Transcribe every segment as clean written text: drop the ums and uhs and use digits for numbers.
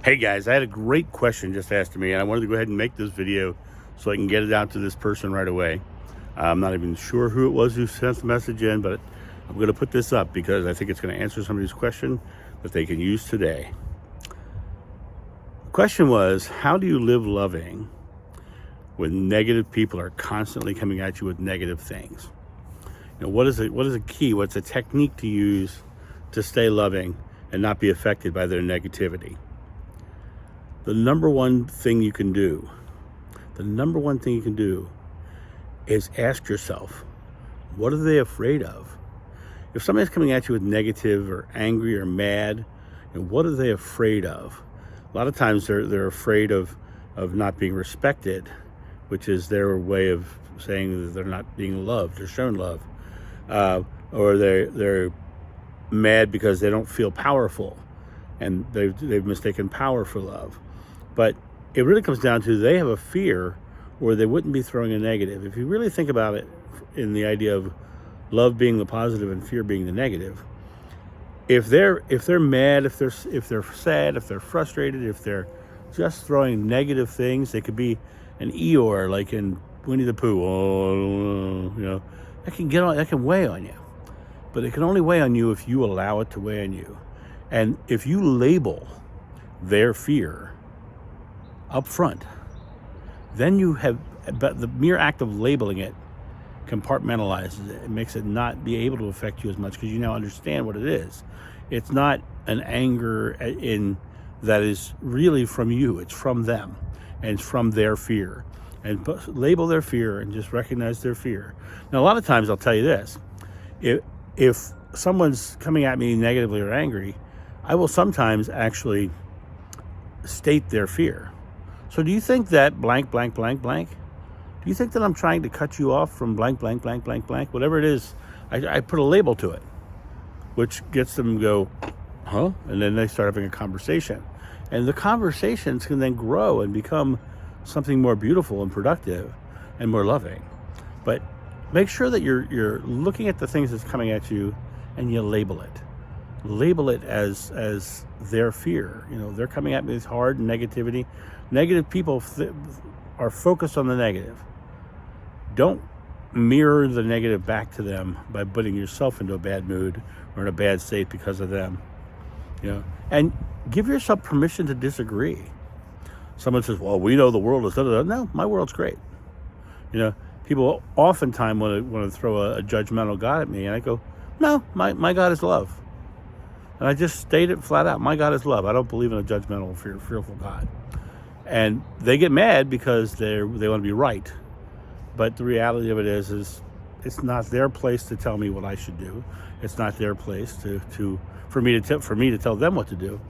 Hey guys, I had a great question just asked to me, and I wanted to go ahead and make this video so I can get it out to this person right away. I'm not even sure who it was who sent the message in, but I'm going to put this up because I think it's going to answer somebody's question that they can use today. The question was, how do you live loving when negative people are constantly coming at you with negative things? What is a key? What's a technique to use to stay loving and not be affected by their negativity? The number one thing you can do is ask yourself, what are they afraid of? If somebody's coming at you with negative or angry or mad, what are they afraid of? A lot of times they're afraid of not being respected, which is their way of saying that they're not being loved or shown love. Or they're mad because they don't feel powerful, and they've mistaken power for love. But it really comes down to they have a fear, or they wouldn't be throwing a negative. If you really think about it in the idea of love being the positive and fear being the negative, if they're mad, if they're sad, if they're frustrated, if they're just throwing negative things, they could be an Eeyore like in Winnie the Pooh. Oh, that can weigh on you. But it can only weigh on you if you allow it to weigh on you. And if you label their fear up front, then you have, but the mere act of labeling it compartmentalizes it. It makes it not be able to affect you as much because you now understand what it is. It's not an anger that is really from you. It's from them, and it's from their fear. And label their fear and just recognize their fear. Now, a lot of times I'll tell you this, if someone's coming at me negatively or angry, I will sometimes actually state their fear. So do you think that blank, blank, blank, blank? Do you think that I'm trying to cut you off from blank, blank, blank, blank, blank? Whatever it is, I put a label to it, which gets them to go, huh? And then they start having a conversation. And the conversations can then grow and become something more beautiful and productive and more loving. But make sure that you're looking at the things that's coming at you and you label it. Label it as their fear. They're coming at me with hard negativity. Negative people are focused on the negative. Don't mirror the negative back to them by putting yourself into a bad mood or in a bad state because of them. And give yourself permission to disagree. Someone says, well, we know the world is da-da-da. No, my world's great. People oftentimes want to throw a judgmental God at me, and I go, no, my God is love. And I just state it flat out. My God is love. I don't believe in a judgmental, fearful God. And they get mad because they want to be right. But the reality of it is it's not their place to tell me what I should do. It's not their place for me to tell them what to do.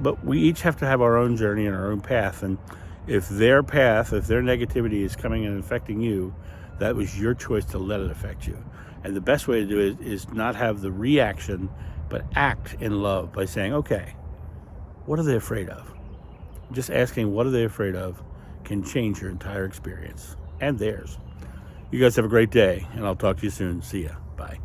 But we each have to have our own journey and our own path. And if their negativity is coming and affecting you, that was your choice to let it affect you. And the best way to do it is not have the reaction, but act in love by saying, okay, what are they afraid of? Just asking what are they afraid of can change your entire experience and theirs. You guys have a great day, and I'll talk to you soon. See ya. Bye.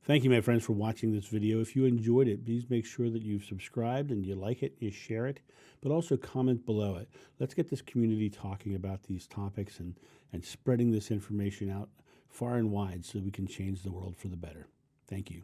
Thank you, my friends, for watching this video. If you enjoyed it, please make sure that you've subscribed and you like it, you share it, but also comment below it. Let's get this community talking about these topics and spreading this information out far and wide so we can change the world for the better. Thank you.